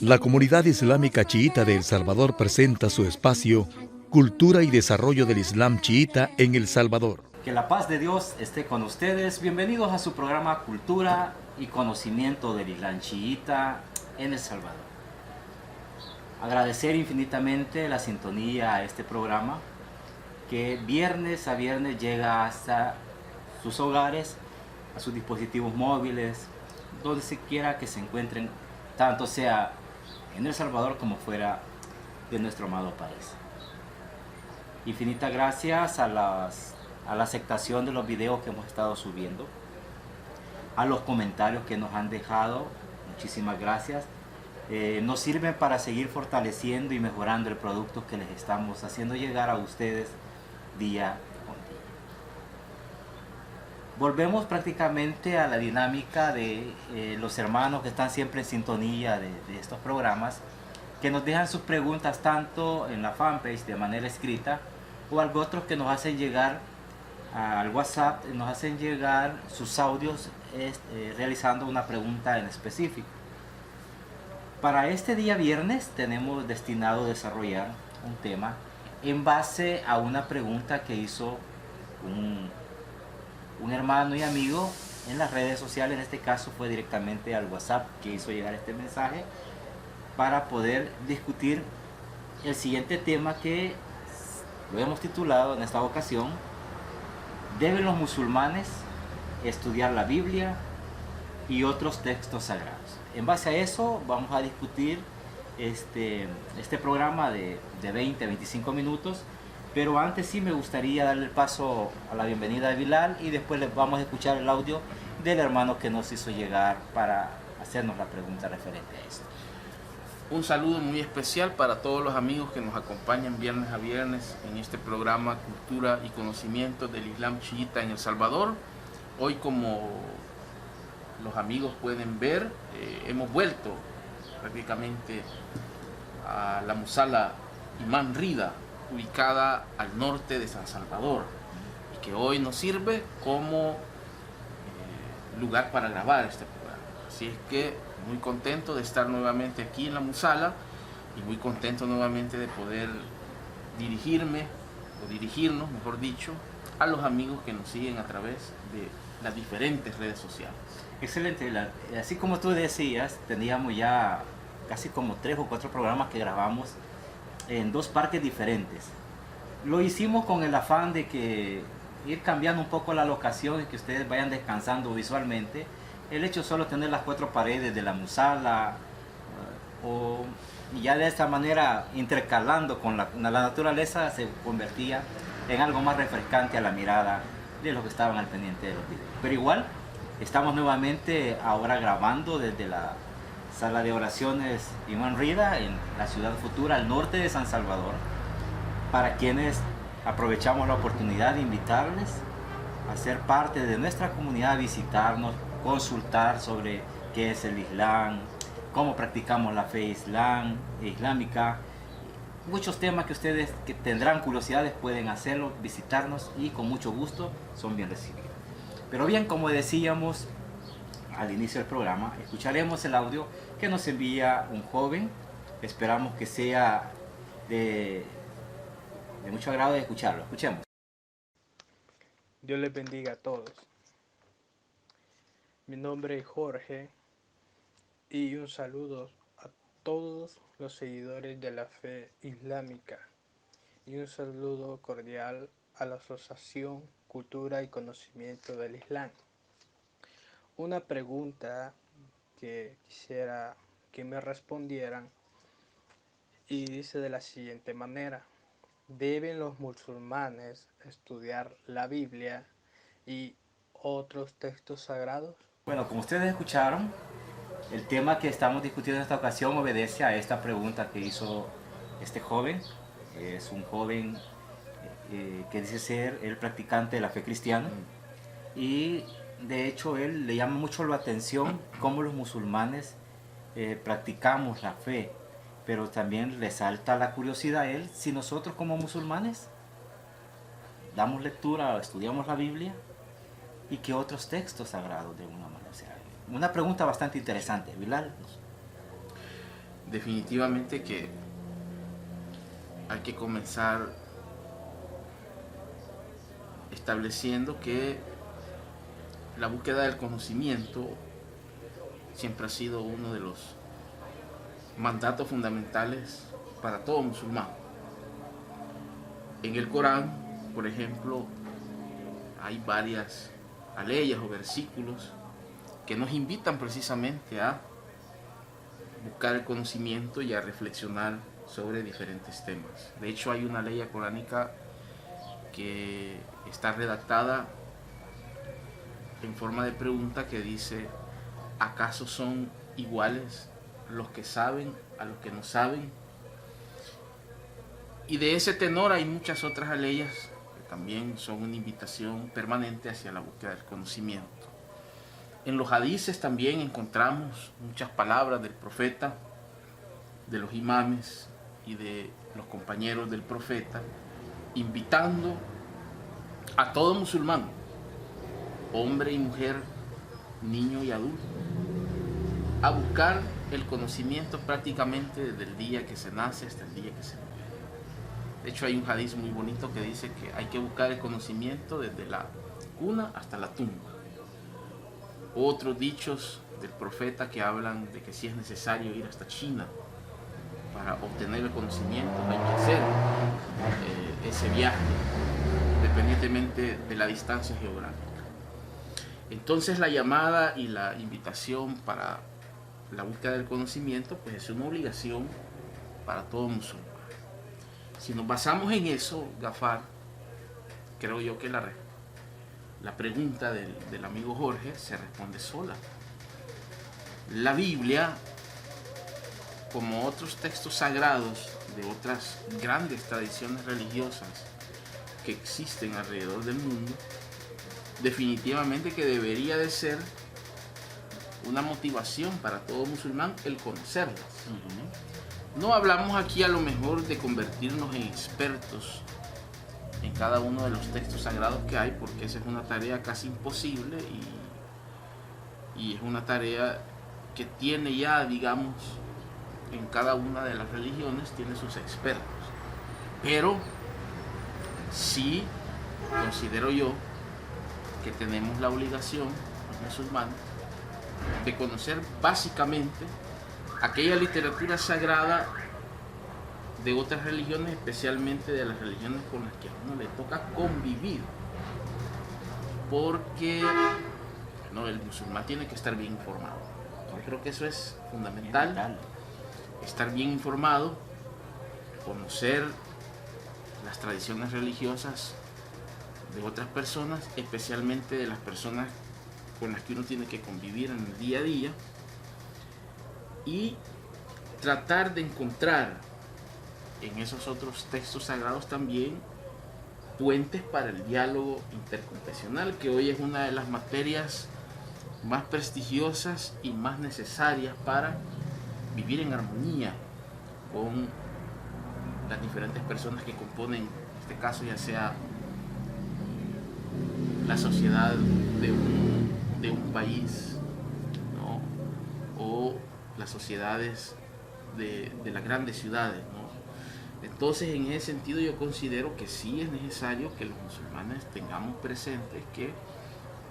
La comunidad islámica chiita de El Salvador presenta su espacio Cultura y Desarrollo del Islam Chiita en El Salvador. Que la paz de Dios esté con ustedes. Bienvenidos a su programa Cultura y Conocimiento del Islam Chiita en El Salvador. Agradecer infinitamente la sintonía a este programa que viernes a viernes llega hasta sus hogares, a sus dispositivos móviles, donde se quiera que se encuentren, tanto sea en El Salvador como fuera de nuestro amado país. Infinitas gracias a la aceptación de los videos que hemos estado subiendo, a los comentarios que nos han dejado, muchísimas gracias. Nos sirven para seguir fortaleciendo y mejorando el producto que les estamos haciendo llegar a ustedes día con día. Volvemos prácticamente a la dinámica de los hermanos que están siempre en sintonía de estos programas, que nos dejan sus preguntas tanto en la fanpage de manera escrita o algo otros que nos hacen llegar al WhatsApp, nos hacen llegar sus audios realizando una pregunta en específico. Para este día viernes tenemos destinado a desarrollar un tema en base a una pregunta que hizo un hermano y amigo en las redes sociales. En este caso fue directamente al WhatsApp que hizo llegar este mensaje para poder discutir el siguiente tema que lo hemos titulado en esta ocasión: ¿deben los musulmanes estudiar la Biblia y otros textos sagrados? En base a eso vamos a discutir este programa de 20 a 25 minutos, pero antes sí me gustaría darle el paso a la bienvenida de Bilal y después les vamos a escuchar el audio del hermano que nos hizo llegar para hacernos la pregunta referente a esto. Un saludo muy especial para todos los amigos que nos acompañan viernes a viernes en este programa Cultura y Conocimiento del Islam Chiita en El Salvador. Hoy, como los amigos pueden ver, hemos vuelto prácticamente a la Musala Imam Rida, ubicada al norte de San Salvador, y que hoy nos sirve como lugar para grabar este programa. Así es que muy contento de estar nuevamente aquí en la Musala y muy contento nuevamente de poder dirigirnos, mejor dicho, a los amigos que nos siguen a través de las diferentes redes sociales. Excelente. Así como tú decías, teníamos ya casi como 3 o 4 programas que grabamos en 2 parques diferentes. Lo hicimos con el afán de que ir cambiando un poco la locación y que ustedes vayan descansando visualmente. El hecho de solo tener las 4 paredes de la Musala y ya de esta manera intercalando con la naturaleza se convertía en algo más refrescante a la mirada de los que estaban al pendiente de los videos. Pero igual estamos nuevamente ahora grabando desde la sala de oraciones Imam Rida en la ciudad futura al norte de San Salvador, para quienes aprovechamos la oportunidad de invitarles a ser parte de nuestra comunidad, a visitarnos, consultar sobre qué es el Islam, cómo practicamos la fe islámica. Muchos temas que ustedes que tendrán curiosidades pueden hacerlo, visitarnos y con mucho gusto son bien recibidos. Pero bien, como decíamos al inicio del programa, escucharemos el audio que nos envía un joven. Esperamos que sea de mucho agrado de escucharlo. Escuchemos. Dios les bendiga a todos. Mi nombre es Jorge y un saludo a todos los seguidores de la fe islámica y un saludo cordial a la Asociación Cultura y Conocimiento del Islam. Una pregunta que quisiera que me respondieran y dice de la siguiente manera: ¿deben los musulmanes estudiar la Biblia y otros textos sagrados? Bueno, como ustedes escucharon, el tema que estamos discutiendo en esta ocasión obedece a esta pregunta que hizo este joven. Es un joven que dice ser el practicante de la fe cristiana y de hecho él le llama mucho la atención cómo los musulmanes practicamos la fe, pero también le salta la curiosidad a él si nosotros como musulmanes damos lectura o estudiamos la Biblia y qué otros textos sagrados de alguna manera. O sea, una pregunta bastante interesante, Bilal. Definitivamente que hay que comenzar estableciendo que la búsqueda del conocimiento siempre ha sido uno de los mandatos fundamentales para todo musulmán. En el Corán, por ejemplo, hay varias aleyas o versículos que nos invitan precisamente a buscar el conocimiento y a reflexionar sobre diferentes temas. De hecho, hay una ley coránica que está redactada en forma de pregunta que dice: ¿acaso son iguales los que saben a los que no saben? Y de ese tenor hay muchas otras aleyas que también son una invitación permanente hacia la búsqueda del conocimiento. En los hadices también encontramos muchas palabras del profeta, de los imames y de los compañeros del profeta, invitando a todo musulmán, hombre y mujer, niño y adulto, a buscar el conocimiento prácticamente desde el día que se nace hasta el día que se muere. De hecho, hay un hadiz muy bonito que dice que hay que buscar el conocimiento desde la cuna hasta la tumba. Otros dichos del profeta que hablan de que si es necesario ir hasta China para obtener el conocimiento, hay que hacer ese viaje, independientemente de la distancia geográfica. Entonces, la llamada y la invitación para la búsqueda del conocimiento pues es una obligación para todo musulmán. Si nos basamos en eso, Gafar, creo yo que la pregunta del amigo Jorge se responde sola. La Biblia, como otros textos sagrados de otras grandes tradiciones religiosas que existen alrededor del mundo, definitivamente que debería de ser una motivación para todo musulmán el conocerlas. No hablamos aquí a lo mejor de convertirnos en expertos en cada uno de los textos sagrados que hay, porque esa es una tarea casi imposible y es una tarea que tiene ya, digamos, en cada una de las religiones tiene sus expertos. Pero sí considero yo que tenemos la obligación, los musulmanes, de conocer básicamente aquella literatura sagrada de otras religiones, especialmente de las religiones con las que a uno le toca convivir, porque bueno, el musulmán tiene que estar bien informado. Yo creo que eso es fundamental, estar bien informado, conocer las tradiciones religiosas de otras personas, especialmente de las personas con las que uno tiene que convivir en el día a día, y tratar de encontrar en esos otros textos sagrados también puentes para el diálogo interconfesional, que hoy es una de las materias más prestigiosas y más necesarias para vivir en armonía con las diferentes personas que componen, en este caso ya sea la sociedad de un país, ¿no? O las sociedades de las grandes ciudades, ¿no? Entonces, en ese sentido, yo considero que sí es necesario que los musulmanes tengamos presente que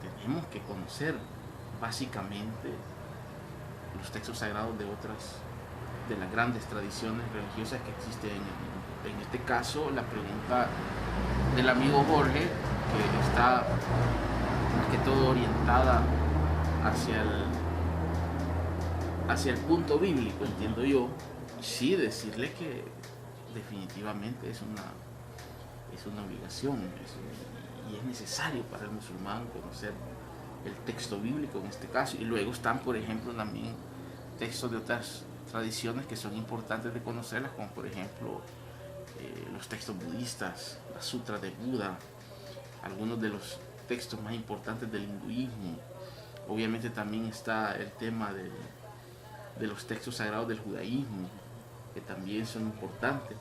tenemos que conocer básicamente los textos sagrados de las grandes tradiciones religiosas que existen en el mundo. En este caso, la pregunta del amigo Jorge, que está más que todo orientada hacia el punto bíblico, entiendo yo, y sí decirle que definitivamente es una obligación y es necesario para el musulmán conocer el texto bíblico en este caso. Y luego están, por ejemplo, también textos de otras tradiciones que son importantes de conocerlas, como por ejemplo los textos budistas, las sutras de Buda, algunos de los textos más importantes del hinduismo. Obviamente también está el tema de los textos sagrados del judaísmo, que también son importantes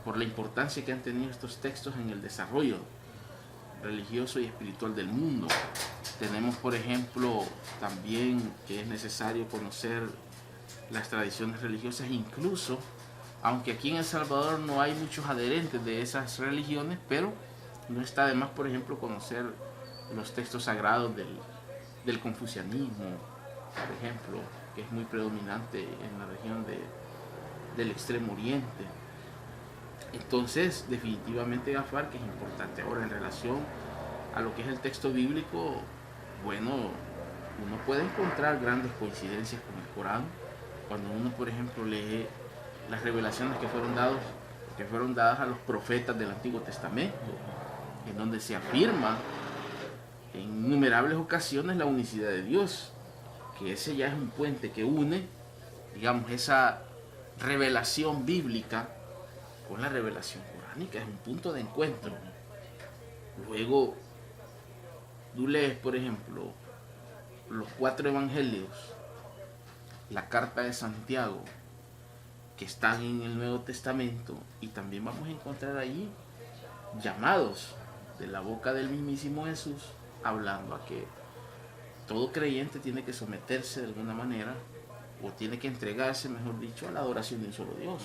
por la importancia que han tenido estos textos en el desarrollo religioso y espiritual del mundo. Tenemos, por ejemplo, también que es necesario conocer las tradiciones religiosas, incluso, aunque aquí en El Salvador no hay muchos adherentes de esas religiones, pero no está de más, por ejemplo, conocer los textos sagrados del confucianismo, por ejemplo, que es muy predominante en la región del Extremo Oriente. Entonces, definitivamente, Gafar, que es importante. Ahora, en relación a lo que es el texto bíblico, bueno, uno puede encontrar grandes coincidencias con el Corán cuando uno, por ejemplo, lee las revelaciones que fueron dadas a los profetas del Antiguo Testamento, en donde se afirma en innumerables ocasiones la unicidad de Dios, que ese ya es un puente que une, digamos, esa revelación bíblica con la revelación coránica, es un punto de encuentro. Luego, tú lees, por ejemplo, los 4 evangelios, la carta de Santiago, que están en el Nuevo Testamento, y también vamos a encontrar allí llamados de la boca del mismísimo Jesús, hablando a que todo creyente tiene que someterse de alguna manera, o tiene que entregarse, mejor dicho, a la adoración de un solo Dios.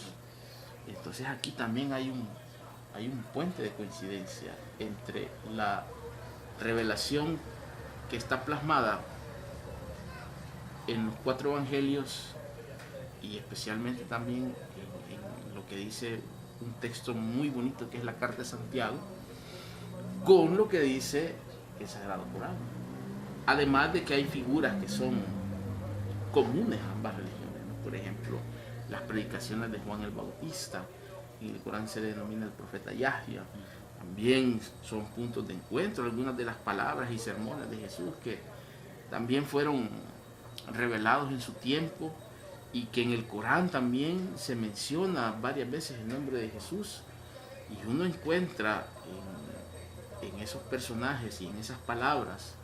Entonces aquí también hay un puente de coincidencia entre la revelación que está plasmada en los 4 evangelios, y especialmente también en lo que dice un texto muy bonito que es la carta de Santiago, con lo que dice el Sagrado Corán. Además de que hay figuras que son comunes a ambas religiones, ¿no? Por ejemplo, las predicaciones de Juan el Bautista, en el Corán se le denomina el profeta Yahya, también son puntos de encuentro. Algunas de las palabras y sermones de Jesús que también fueron revelados en su tiempo, y que en el Corán también se menciona varias veces el nombre de Jesús, y uno encuentra en esos personajes y en esas palabras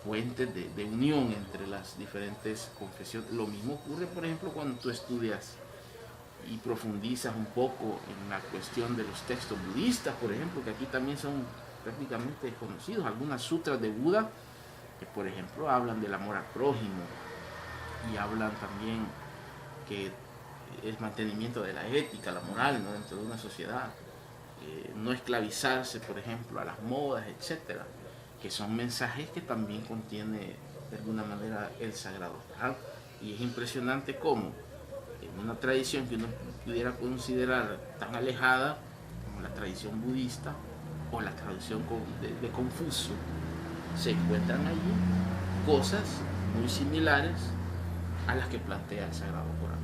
puentes de unión entre las diferentes confesiones. Lo mismo ocurre, por ejemplo, cuando tú estudias y profundizas un poco en la cuestión de los textos budistas, por ejemplo, que aquí también son prácticamente desconocidos. Algunas sutras de Buda que, por ejemplo, hablan del amor al prójimo, y hablan también que el mantenimiento de la ética, la moral, ¿no?, dentro de una sociedad, no esclavizarse, por ejemplo, a las modas, etcétera, que son mensajes que también contiene de alguna manera el Sagrado Corán. Y es impresionante cómo en una tradición que uno pudiera considerar tan alejada como la tradición budista o la tradición de Confucio, se encuentran allí cosas muy similares a las que plantea el Sagrado Corán.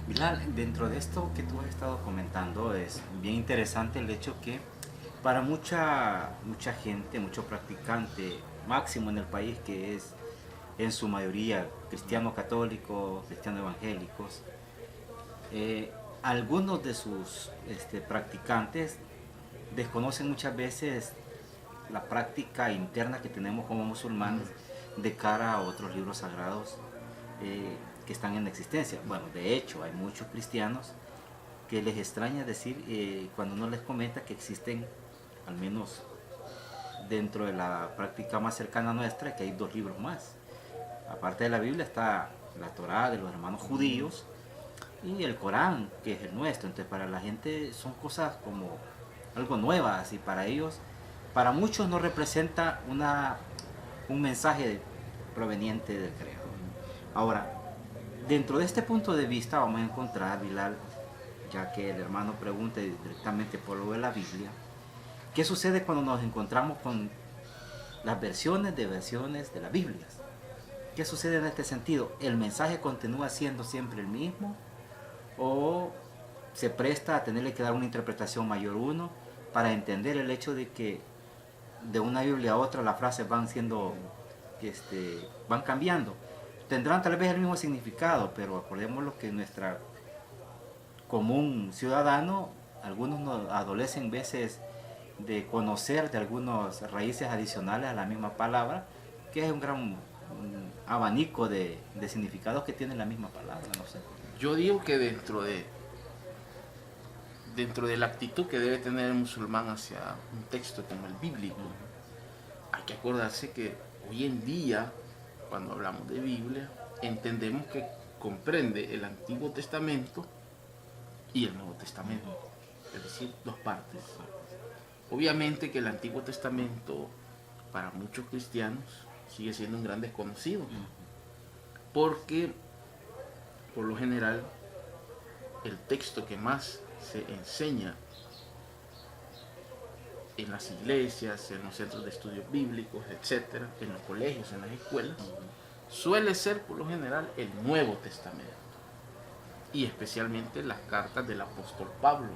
Bilal, dentro de esto que tú has estado comentando, es bien interesante el hecho que para mucha gente, mucho practicante, máximo en el país, que es en su mayoría cristiano católico, cristiano evangélicos, algunos de sus practicantes desconocen muchas veces la práctica interna que tenemos como musulmanes de cara a otros libros sagrados que están en existencia. Bueno, de hecho, hay muchos cristianos que les extraña decir cuando uno les comenta que existen, al menos dentro de la práctica más cercana nuestra, que hay 2 libros más. Aparte de la Biblia está la Torá de los hermanos judíos y el Corán, que es el nuestro. Entonces, para la gente son cosas como algo nuevas, y para ellos, para muchos no representa un mensaje proveniente del Creador. Ahora, dentro de este punto de vista vamos a encontrar, Bilal, ya que el hermano pregunta directamente por lo de la Biblia, ¿qué sucede cuando nos encontramos con las versiones de la Biblia? ¿Qué sucede en este sentido? ¿El mensaje continúa siendo siempre el mismo? ¿O se presta a tenerle que dar una interpretación mayor uno para entender el hecho de que de una Biblia a otra las frases van van cambiando? Tendrán tal vez el mismo significado, pero acordémonos que nuestra común ciudadano, algunos nos adolecen veces de conocer de algunas raíces adicionales a la misma palabra, que es un gran abanico de significados que tiene la misma palabra, no sé. Yo digo que dentro de la actitud que debe tener el musulmán hacia un texto como el bíblico, hay que acordarse que hoy en día, cuando hablamos de Biblia, entendemos que comprende el Antiguo Testamento y el Nuevo Testamento, es decir, dos partes. Obviamente que el Antiguo Testamento para muchos cristianos sigue siendo un gran desconocido, porque por lo general el texto que más se enseña en las iglesias, en los centros de estudios bíblicos, etcétera, en los colegios, en las escuelas, suele ser por lo general el Nuevo Testamento, y especialmente las cartas del apóstol Pablo.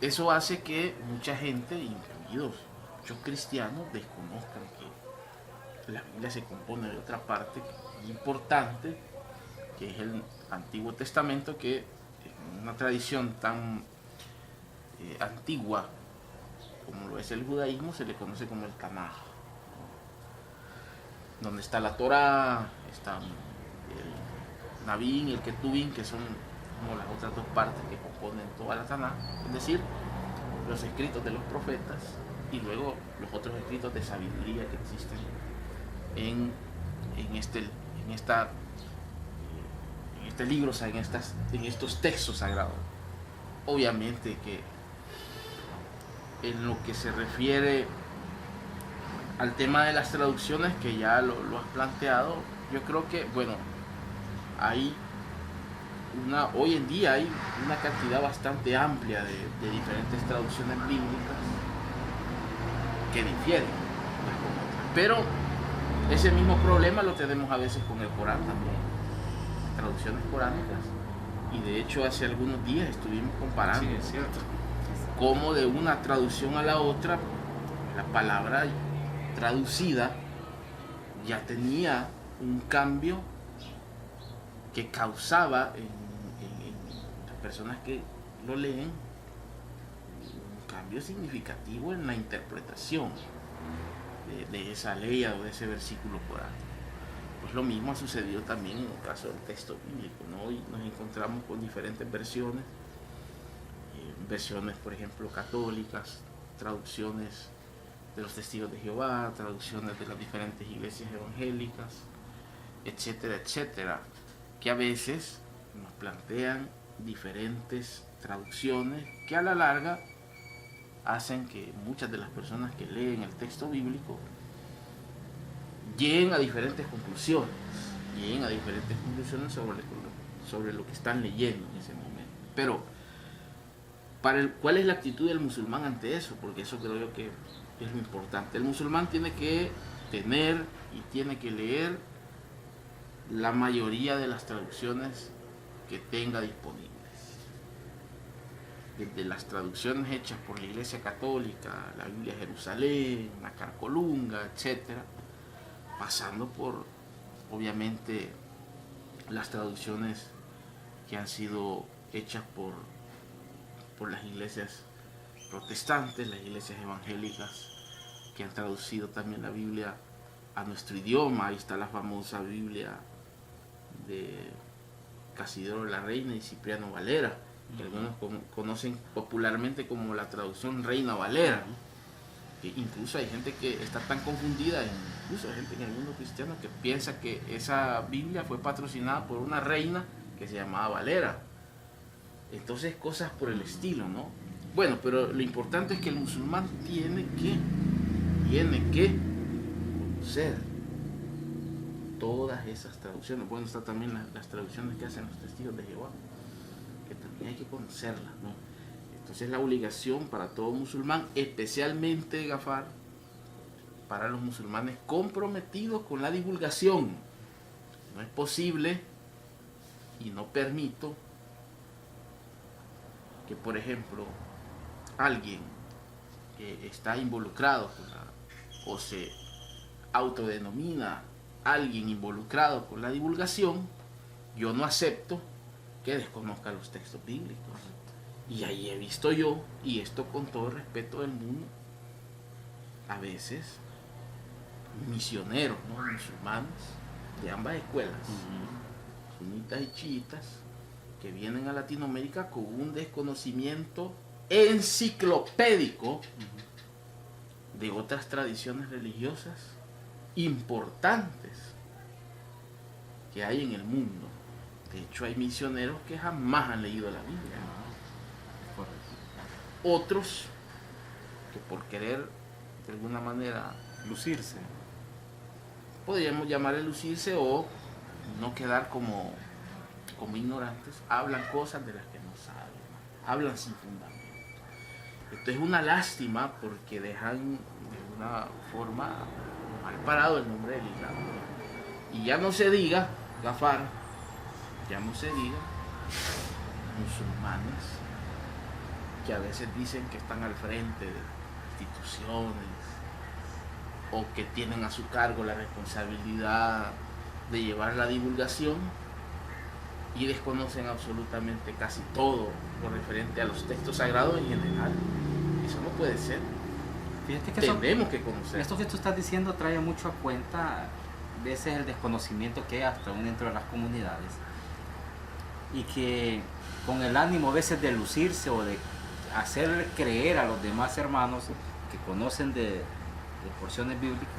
Eso hace que mucha gente, incluidos muchos cristianos, desconozcan que la Biblia se compone de otra parte importante, que es el Antiguo Testamento, que en una tradición tan antigua como lo es el judaísmo se le conoce como el Tanaj, donde está la Torá, está el Nabín y el Ketubín, que son como las otras dos partes que componen toda la Tanaj, es decir, los escritos de los profetas y luego los otros escritos de sabiduría que existen en este libro, en estos textos sagrados. Obviamente que en lo que se refiere al tema de las traducciones, que ya lo has planteado, yo creo que, bueno, hoy en día hay una cantidad bastante amplia de diferentes traducciones bíblicas que difieren unas con otras. Pero ese mismo problema lo tenemos a veces con el Corán también, las traducciones coránicas. Y de hecho hace algunos días estuvimos comparando, sí, es cierto, cómo de una traducción a la otra la palabra traducida ya tenía un cambio que causaba en las personas que lo leen un cambio significativo en la interpretación de esa ley o de ese versículo coránico. Pues lo mismo ha sucedido también en el caso del texto bíblico, ¿no? Hoy nos encontramos con diferentes versiones, por ejemplo católicas, traducciones de los Testigos de Jehová, traducciones de las diferentes iglesias evangélicas, etcétera, etcétera, que a veces nos plantean diferentes traducciones que a la larga hacen que muchas de las personas que leen el texto bíblico lleguen a diferentes conclusiones sobre lo que están leyendo en ese momento. Pero, ¿cuál es la actitud del musulmán ante eso? Porque eso creo yo que es lo importante. El musulmán tiene que tener y tiene que leer la mayoría de las traducciones que tenga disponibles. Desde las traducciones hechas por la Iglesia Católica, la Biblia de Jerusalén, la Carcolunga, etcétera, pasando por, obviamente, las traducciones que han sido hechas por las iglesias protestantes, las iglesias evangélicas, que han traducido también la Biblia a nuestro idioma. Ahí está la famosa Biblia de Casidoro de la Reina y Cipriano Valera, que algunos conocen popularmente como la traducción Reina Valera. Que incluso hay gente que está tan confundida, incluso hay gente en el mundo cristiano que piensa que esa Biblia fue patrocinada por una reina que se llamaba Valera. Entonces, cosas por el estilo, ¿no? Bueno, pero lo importante es que el musulmán tiene que conocer todas esas traducciones. Bueno, está también las traducciones que hacen los Testigos de Jehová, que también hay que conocerlas, ¿no? Entonces, la obligación para todo musulmán, especialmente, Gafar, para los musulmanes comprometidos con la divulgación. No es posible y no permito que, por ejemplo, alguien que está involucrado o se autodenomina alguien involucrado con la divulgación, yo no acepto que desconozca los textos bíblicos. Y ahí he visto yo, y esto con todo el respeto del mundo, a veces misioneros, ¿no?, musulmanes de ambas escuelas, sunitas y chiitas, que vienen a Latinoamérica con un desconocimiento enciclopédico de otras tradiciones religiosas importantes que hay en el mundo. De hecho, hay misioneros que jamás han leído la Biblia. Otros que por querer de alguna manera lucirse, podríamos llamarle lucirse o no quedar como ignorantes, hablan cosas de las que no saben, hablan sin fundamento. Esto es una lástima porque dejan de una forma mal parado el nombre del Islam. Y ya no se diga Gafar, ya no se diga musulmanes que a veces dicen que están al frente de instituciones o que tienen a su cargo la responsabilidad de llevar la divulgación y desconocen absolutamente casi todo lo referente a los textos sagrados en general. Eso no puede ser. Fíjate que tenemos que conocer. Esto que tú estás diciendo trae mucho a cuenta a veces el desconocimiento que hay hasta aún dentro de las comunidades, y que con el ánimo a veces de lucirse o de hacer creer a los demás hermanos que conocen de porciones bíblicas,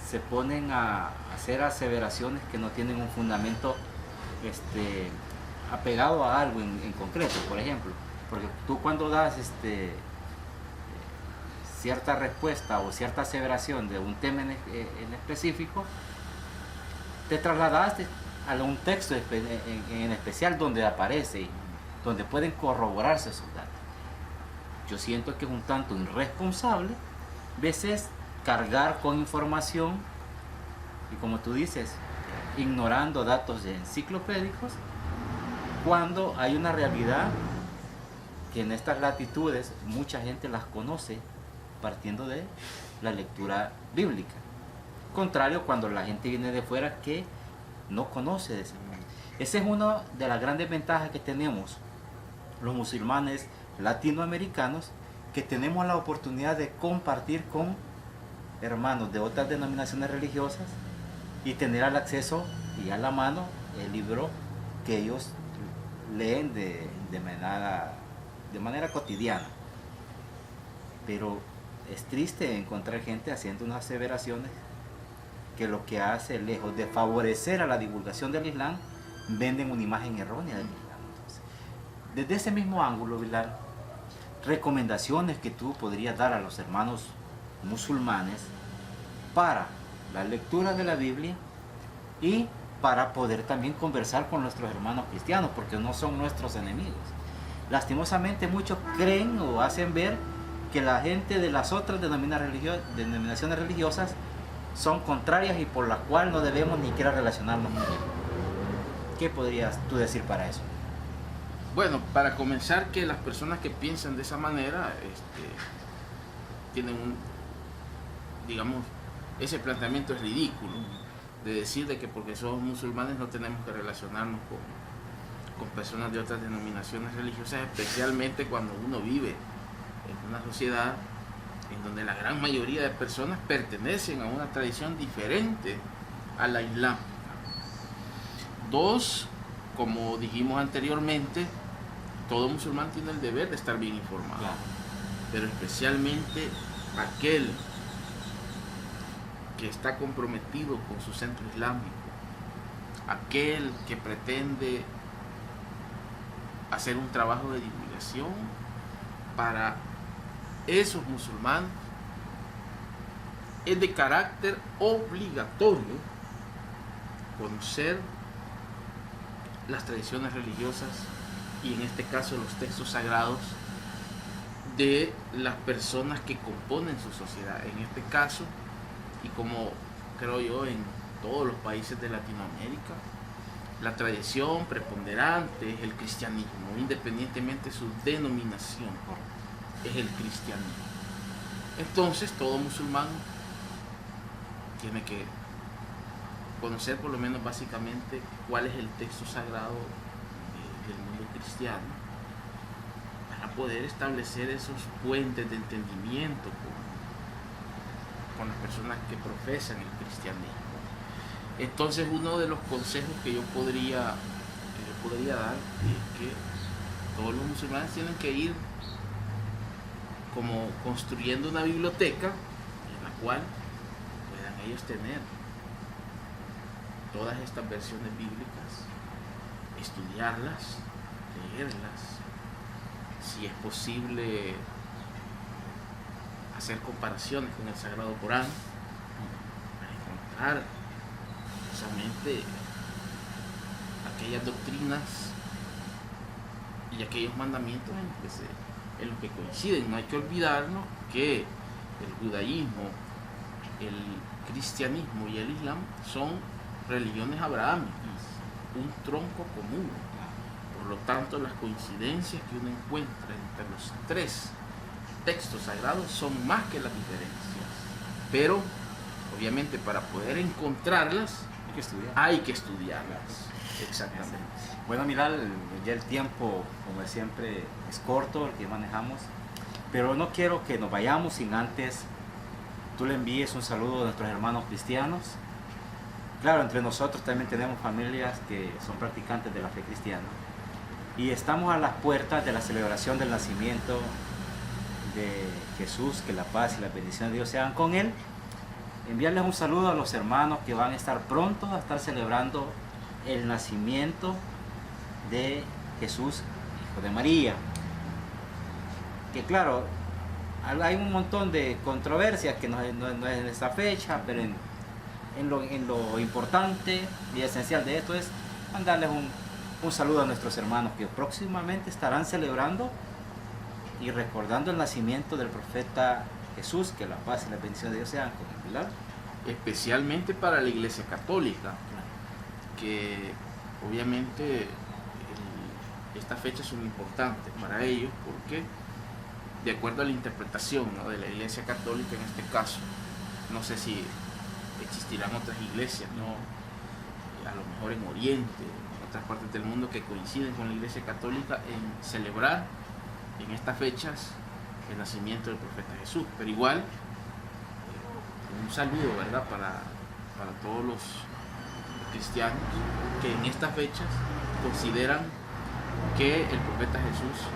se ponen a hacer aseveraciones que no tienen un fundamento apegado a algo en concreto. Por ejemplo, porque tú cuando das cierta respuesta o cierta aseveración de un tema en específico, te trasladaste a un texto en especial donde aparece y donde pueden corroborarse esos datos. Yo siento que es un tanto irresponsable a veces cargar con información y, como tú dices, ignorando datos enciclopédicos, cuando hay una realidad que en estas latitudes mucha gente las conoce partiendo de la lectura bíblica. Contrario cuando la gente viene de fuera que no conoce de ese mundo. Esa es una de las grandes ventajas que tenemos los musulmanes latinoamericanos, que tenemos la oportunidad de compartir con hermanos de otras denominaciones religiosas y tener al acceso y a la mano el libro que ellos leen de manera cotidiana. Pero es triste encontrar gente haciendo unas aseveraciones que lo que hace, lejos de favorecer a la divulgación del Islam, venden una imagen errónea del Islam. Entonces, desde ese mismo ángulo, Vilar, recomendaciones que tú podrías dar a los hermanos musulmanes para la lectura de la Biblia y para poder también conversar con nuestros hermanos cristianos, porque no son nuestros enemigos. Lastimosamente muchos creen o hacen ver que la gente de las otras denominaciones religiosas son contrarias y por las cuales no debemos ni siquiera relacionarnos con ellos. ¿Qué podrías tú decir para eso? Bueno, para comenzar, que las personas que piensan de esa manera tienen digamos, ese planteamiento es ridículo, de decir de que porque somos musulmanes no tenemos que relacionarnos con personas de otras denominaciones religiosas, especialmente cuando uno vive en una sociedad en donde la gran mayoría de personas pertenecen a una tradición diferente a la islámica. Dos, como dijimos anteriormente, todo musulmán tiene el deber de estar bien informado, claro, pero especialmente aquel que está comprometido con su centro islámico, aquel que pretende hacer un trabajo de divulgación para esos musulmanes, es de carácter obligatorio conocer las tradiciones religiosas y en este caso los textos sagrados de las personas que componen su sociedad. En este caso, y como creo yo en todos los países de Latinoamérica, la tradición preponderante es el cristianismo, independientemente de su denominación, es el cristianismo. Entonces todo musulmán tiene que conocer por lo menos básicamente cuál es el texto sagrado del mundo cristiano, para poder establecer esos puentes de entendimiento con las personas que profesan el cristianismo. Entonces uno de los consejos que yo podría dar es que todos los musulmanes tienen que ir como construyendo una biblioteca cual puedan ellos tener todas estas versiones bíblicas, estudiarlas, leerlas, si es posible hacer comparaciones con el Sagrado Corán para encontrar precisamente aquellas doctrinas y aquellos mandamientos en los que coinciden. No hay que olvidarnos que el judaísmo, el cristianismo y el islam son religiones abrahámicas, un tronco común. Por lo tanto, las coincidencias que uno encuentra entre los tres textos sagrados son más que las diferencias. Pero, obviamente, para poder encontrarlas, hay que estudiarlas. Exactamente. Bueno, mira, ya el tiempo, como siempre, es corto el que manejamos, pero no quiero que nos vayamos sin antes tú le envíes un saludo a nuestros hermanos cristianos. Claro, entre nosotros también tenemos familias que son practicantes de la fe cristiana y estamos a las puertas de la celebración del nacimiento de Jesús. Que la paz y la bendición de Dios sean con él. Enviarles un saludo a los hermanos que van a estar pronto a estar celebrando el nacimiento de Jesús, hijo de María. Que claro, hay un montón de controversias que no es en esta fecha, pero en lo importante y esencial de esto es mandarles un saludo a nuestros hermanos que próximamente estarán celebrando y recordando el nacimiento del profeta Jesús. Que la paz y la bendición de Dios sean con el Pilar. Especialmente para la Iglesia Católica, que obviamente estas fechas son importantes para ellos porque de acuerdo a la interpretación, ¿no?, de la Iglesia Católica en este caso, no sé si existirán otras iglesias, ¿no?, a lo mejor en Oriente, en otras partes del mundo que coinciden con la Iglesia Católica en celebrar en estas fechas el nacimiento del profeta Jesús. Pero igual, un saludo, ¿verdad?, para todos los cristianos que en estas fechas consideran que el profeta Jesús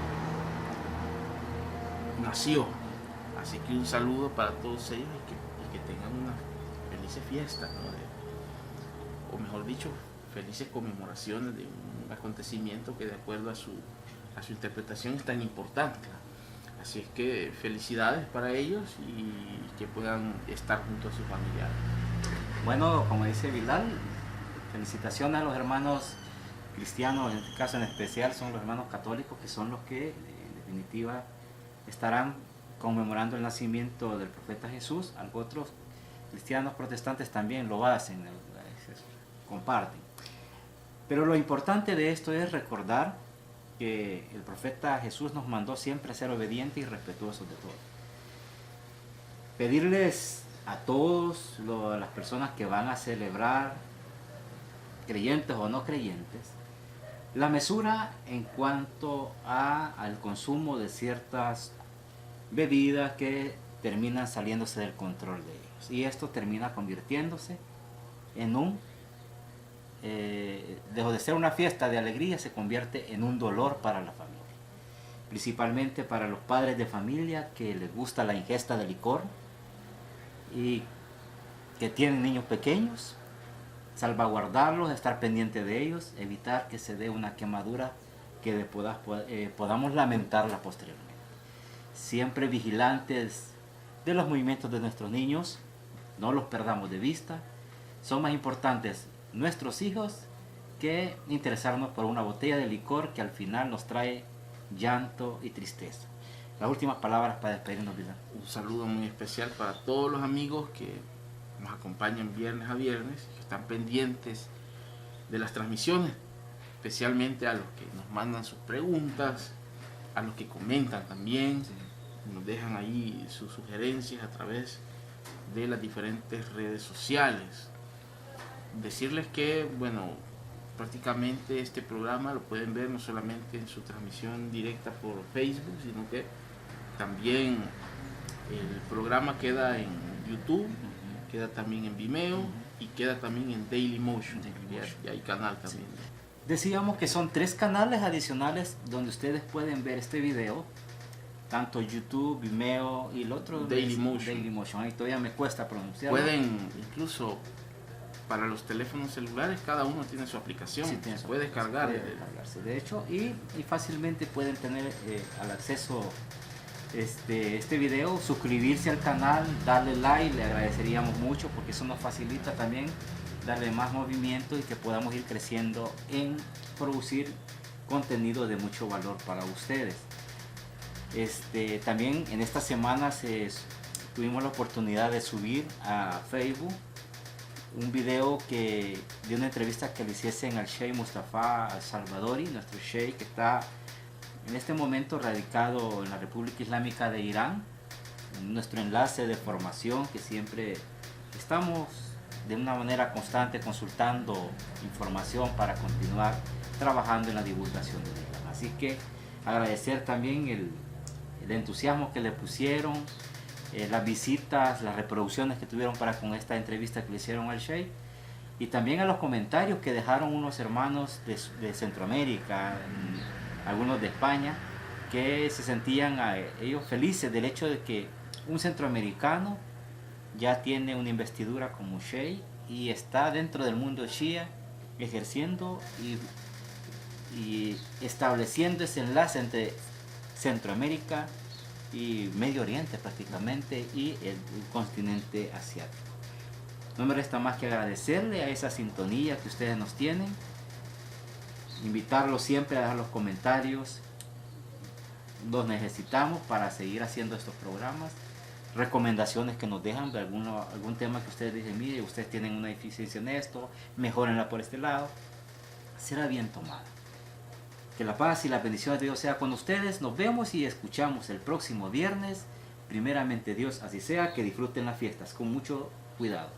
nació. Así que un saludo para todos ellos y que tengan una feliz fiesta, ¿no?, o mejor dicho, felices conmemoraciones de un acontecimiento que de acuerdo a su interpretación es tan importante. Así es que felicidades para ellos y que puedan estar junto a sus familiares. Bueno, como dice Bilal, felicitaciones a los hermanos cristianos, en este caso en especial son los hermanos católicos, que son los que en definitiva estarán conmemorando el nacimiento del profeta Jesús. Otros cristianos protestantes también lo hacen, comparten. Pero lo importante de esto es recordar que el profeta Jesús nos mandó siempre a ser obedientes y respetuosos de todo. Pedirles a todos las personas que van a celebrar, creyentes o no creyentes, la mesura en cuanto al consumo de ciertas bebidas que terminan saliéndose del control de ellos. Y esto termina convirtiéndose en dejó de ser una fiesta de alegría, se convierte en un dolor para la familia. Principalmente para los padres de familia que les gusta la ingesta de licor y que tienen niños pequeños, salvaguardarlos, estar pendiente de ellos, evitar que se dé una quemadura que podamos lamentarla posteriormente. Siempre vigilantes de los movimientos de nuestros niños, no los perdamos de vista. Son más importantes nuestros hijos que interesarnos por una botella de licor que al final nos trae llanto y tristeza. Las últimas palabras para despedirnos, Pilar. Un saludo muy especial para todos los amigos que nos acompañan viernes a viernes, que están pendientes de las transmisiones, especialmente a los que nos mandan sus preguntas, a los que comentan también, nos dejan ahí sus sugerencias a través de las diferentes redes sociales. Decirles que, bueno, prácticamente este programa lo pueden ver no solamente en su transmisión directa por Facebook, sino que también el programa queda en YouTube, queda también en Vimeo y queda también en Dailymotion. Y hay canal también. Decíamos que son 3 canales adicionales donde ustedes pueden ver este video tanto YouTube, Vimeo y el otro Dailymotion. Ahí todavía me cuesta pronunciar. Pueden incluso para los teléfonos celulares, cada uno tiene su aplicación, Sí, tiene se su puede aplicación, descargar. puede descargarse, de hecho, y fácilmente pueden tener al acceso este video, suscribirse al canal, darle like, le agradeceríamos mucho porque eso nos facilita también darle más movimiento y que podamos ir creciendo en producir contenido de mucho valor para ustedes. También en estas semanas tuvimos la oportunidad de subir a Facebook un video de una entrevista que le hiciesen al Sheikh Mustafa al-Salvadori, nuestro Sheikh que está en este momento radicado en la República Islámica de Irán, en nuestro enlace de formación que siempre estamos de una manera constante consultando información para continuar trabajando en la divulgación del Islam. Así que agradecer también el entusiasmo que le pusieron, las visitas, las reproducciones que tuvieron para con esta entrevista que le hicieron al Sheikh, y también a los comentarios que dejaron unos hermanos de Centroamérica, algunos de España, que se sentían ellos felices del hecho de que un centroamericano ya tiene una investidura como Sheikh y está dentro del mundo shia ejerciendo y estableciendo ese enlace entre Centroamérica y Medio Oriente prácticamente y el continente asiático. No me resta más que agradecerle a esa sintonía que ustedes nos tienen, invitarlos siempre a dejar los comentarios, los necesitamos para seguir haciendo estos programas, recomendaciones que nos dejan de algún tema que ustedes dicen, mire, ustedes tienen una deficiencia en esto, mejórenla por este lado, será bien tomada. Que la paz y la bendición de Dios sea con ustedes. Nos vemos y escuchamos el próximo viernes. Primeramente Dios, así sea. Que disfruten las fiestas con mucho cuidado.